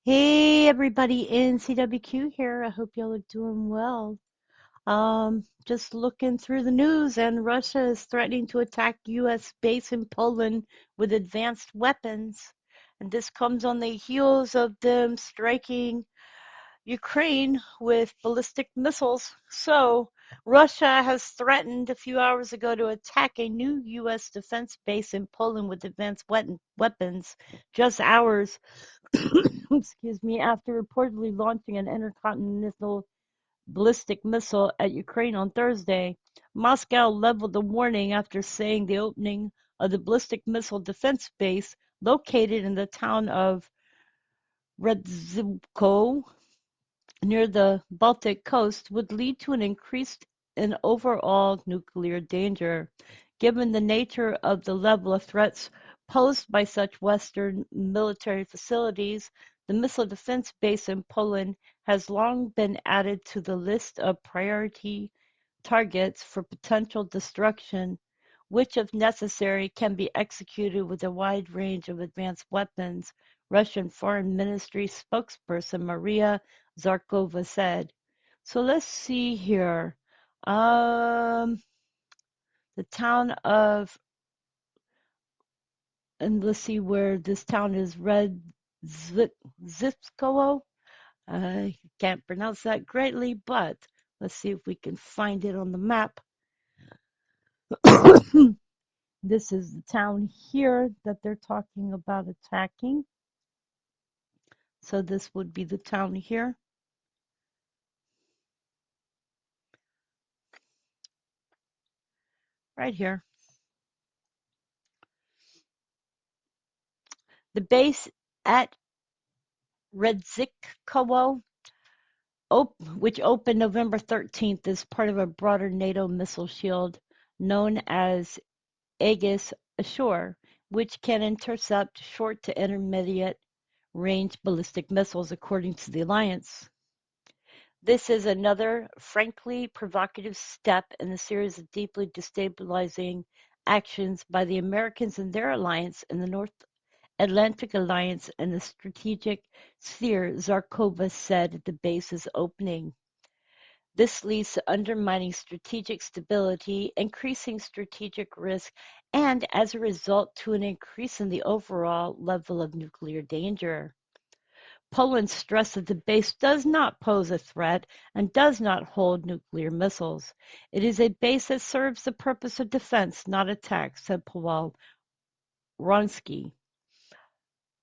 Hey everybody, NCWQ here. I hope y'all are doing well. Just looking through the news, and Russia is threatening to attack U.S. base in Poland with advanced weapons. And this comes on the heels of them striking Ukraine with ballistic missiles. So, Russia has threatened a few hours ago to attack a new U.S. defense base in Poland with advanced weapons, just hours excuse me, after reportedly launching an intercontinental ballistic missile at Ukraine on Thursday. Moscow leveled a warning after saying the opening of the ballistic missile defense base located in the town of Redzivko near the Baltic coast would lead to an increase in overall nuclear danger. Given the nature of the level of threats posed by such Western military facilities, the missile defense base in Poland has long been added to the list of priority targets for potential destruction, which, if necessary, can be executed with a wide range of advanced weapons, Russian Foreign Ministry spokesperson Maria Zakharova said. So let's see here. Um, the town of, and let's see where this town is, Zipskovo. I can't pronounce that greatly, but let's see if we can find it on the map. This is the town here that they're talking about attacking. So this would be the town here. Right here. The base at Redzikowo, which opened November 13th, is part of a broader NATO missile shield known as Aegis Ashore, which can intercept short to intermediate range ballistic missiles, according to the alliance. This is another frankly provocative step in the series of deeply destabilizing actions by the Americans and their alliance in the North Atlantic Alliance and the strategic sphere, Zakharova said at the base's opening. This leads to undermining strategic stability, increasing strategic risk, and as a result, to an increase in the overall level of nuclear danger. Poland stressed that the base does not pose a threat and does not hold nuclear missiles. It is a base that serves the purpose of defense, not attack, said Paweł Wronski,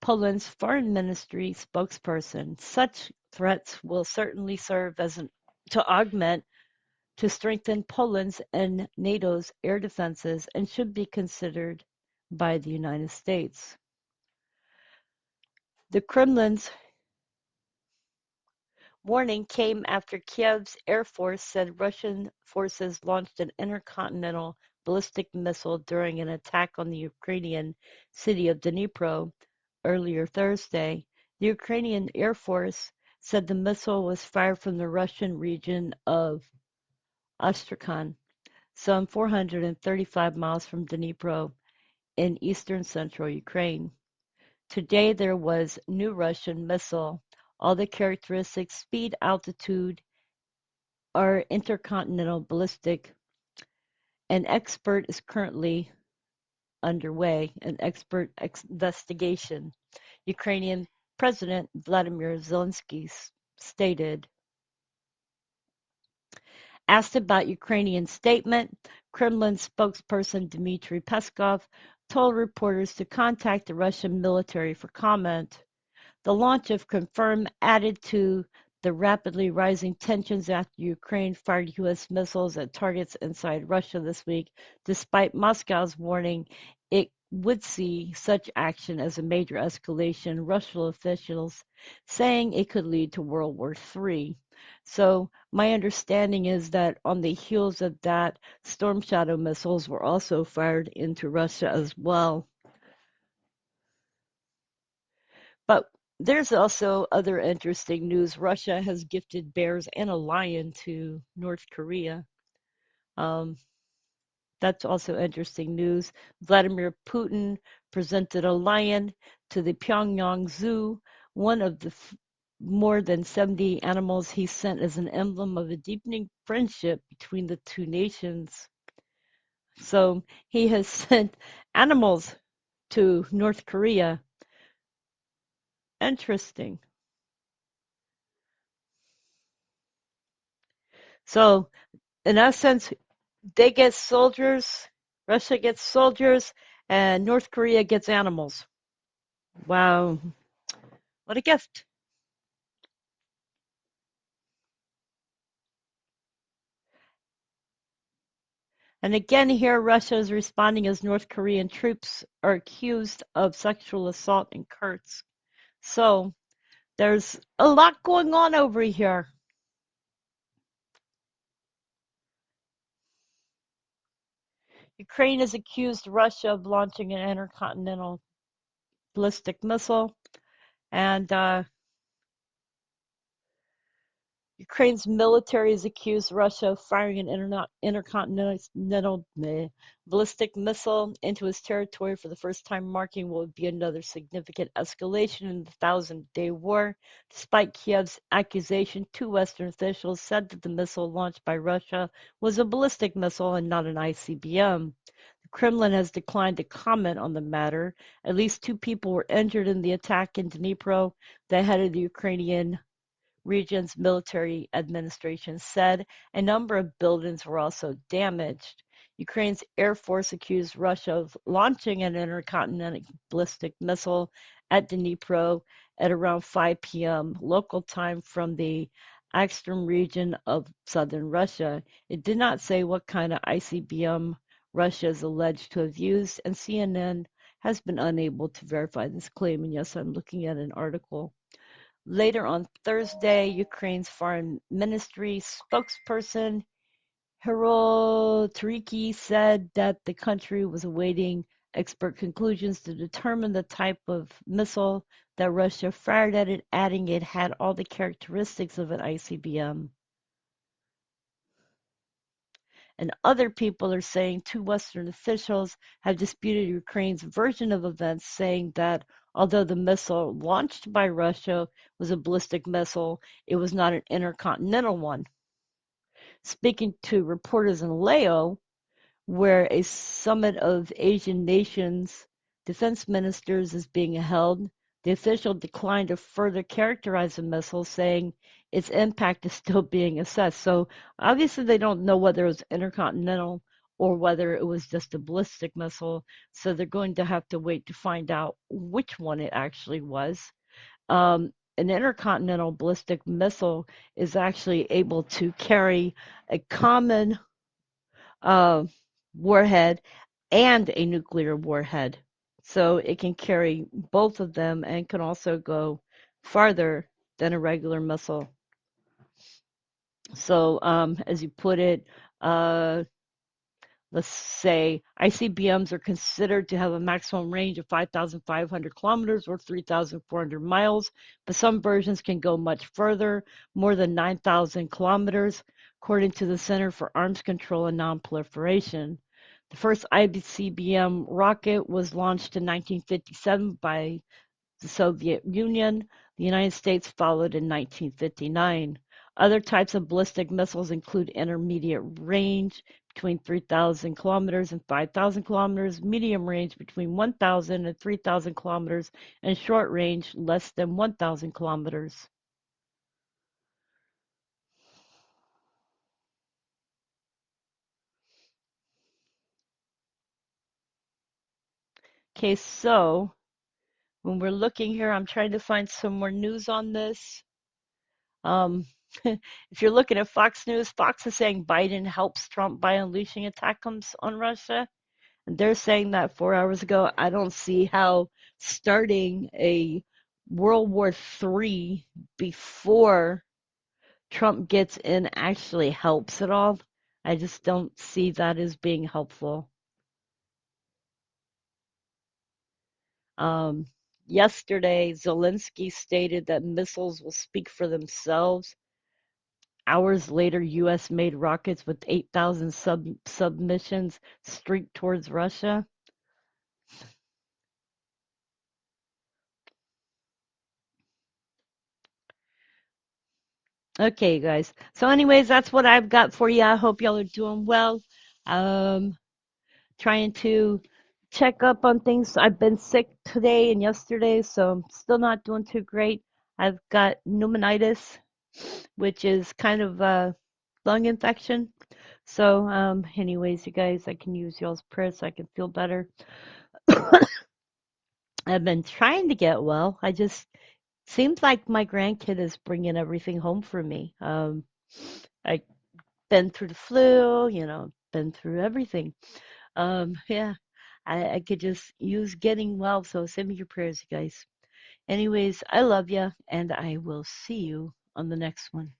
Poland's foreign ministry spokesperson. Such threats will certainly serve to augment, to strengthen Poland's and NATO's air defenses and should be considered by the United States. The Kremlin's warning came after Kiev's Air Force said Russian forces launched an intercontinental ballistic missile during an attack on the Ukrainian city of Dnipro earlier Thursday. The Ukrainian Air Force said the missile was fired from the Russian region of Astrakhan, some 435 miles from Dnipro in eastern central Ukraine. Today there was new Russian missile. All the characteristics, speed, altitude, are intercontinental ballistic. An expert is currently underway, an expert investigation, Ukrainian President Vladimir Zelensky stated. Asked about Ukrainian statement, Kremlin spokesperson Dmitry Peskov told reporters to contact the Russian military for comment. The launch of Confirm added to the rapidly rising tensions after Ukraine fired U.S. missiles at targets inside Russia this week, despite Moscow's warning it would see such action as a major escalation, Russian officials saying it could lead to World War III. So my understanding is that on the heels of that, Storm Shadow missiles were also fired into Russia as well. But there's also other interesting news. Russia has gifted bears and a lion to North Korea. Um, that's also interesting news. Vladimir Putin presented a lion to the Pyongyang Zoo, one of the more than 70 animals he sent as an emblem of a deepening friendship between the two nations. So he has sent animals to North Korea. Interesting. So, in essence, they get soldiers, Russia gets soldiers, and North Korea gets animals. Wow, what a gift. And again, here Russia is responding as North Korean troops are accused of sexual assault in Kursk. So, there's a lot going on over here. Ukraine has accused Russia of launching an intercontinental ballistic missile, and Ukraine's military has accused Russia of firing an intercontinental ballistic missile into its territory for the first time, marking what would be another significant escalation in the Thousand-Day War. Despite Kiev's accusation, two Western officials said that the missile launched by Russia was a ballistic missile and not an ICBM. The Kremlin has declined to comment on the matter. At least two people were injured in the attack in Dnipro. The head of the Ukrainian region's military administration said a number of buildings were also damaged. Ukraine's Air Force accused Russia of launching an intercontinental ballistic missile at Dnipro at around 5 p.m. local time from the Akstrom region of southern Russia. It did not say what kind of ICBM Russia is alleged to have used, and CNN has been unable to verify this claim. And yes, I'm looking at an article. Later on Thursday, Ukraine's foreign ministry spokesperson Hero Tariki said that the country was awaiting expert conclusions to determine the type of missile that Russia fired at it, adding it had all the characteristics of an ICBM. And other people are saying two Western officials have disputed Ukraine's version of events, saying that although the missile launched by Russia was a ballistic missile, it was not an intercontinental one. Speaking to reporters in Laos, where a summit of Asian nations defense ministers is being held, the official declined to further characterize the missile, saying its impact is still being assessed. So obviously they don't know whether it was intercontinental or whether it was just a ballistic missile. So they're going to have to wait to find out which one it actually was. An intercontinental ballistic missile is actually able to carry a common uh, warhead and a nuclear warhead. So it can carry both of them and can also go farther than a regular missile. So, as you put it, uh, let's say ICBMs are considered to have a maximum range of 5,500 kilometers or 3,400 miles, but some versions can go much further, more than 9,000 kilometers, according to the Center for Arms Control and Nonproliferation. The first ICBM rocket was launched in 1957 by the Soviet Union. The United States followed in 1959. Other types of ballistic missiles include intermediate range between 3,000 kilometers and 5,000 kilometers, medium range between 1,000 and 3,000 kilometers, and short range less than 1,000 kilometers. Okay, so when we're looking here, I'm trying to find some more news on this. Um, if you're looking at Fox News, Fox is saying Biden helps Trump by unleashing attacks on Russia. And they're saying that 4 hours ago. I don't see how starting a World War III before Trump gets in actually helps at all. I just don't see that as being helpful. Um, Yesterday, Zelensky stated that missiles will speak for themselves. Hours later, U.S. made rockets with 8,000 submissions streaked towards Russia. Okay, guys. So, anyways, that's what I've got for you. I hope y'all are doing well. Um, Trying to check up on things. I've been sick today and yesterday, so I'm still not doing too great. I've got pneumonitis, which is kind of a lung infection. So, anyways, you guys, I can use y'all's prayers so I can feel better. I've been trying to get well. I just seems like my grandkid is bringing everything home for me. I've been through the flu, been through everything. Yeah, I could just use getting well. So send me your prayers, you guys. Anyways, I love you, and I will see you on the next one.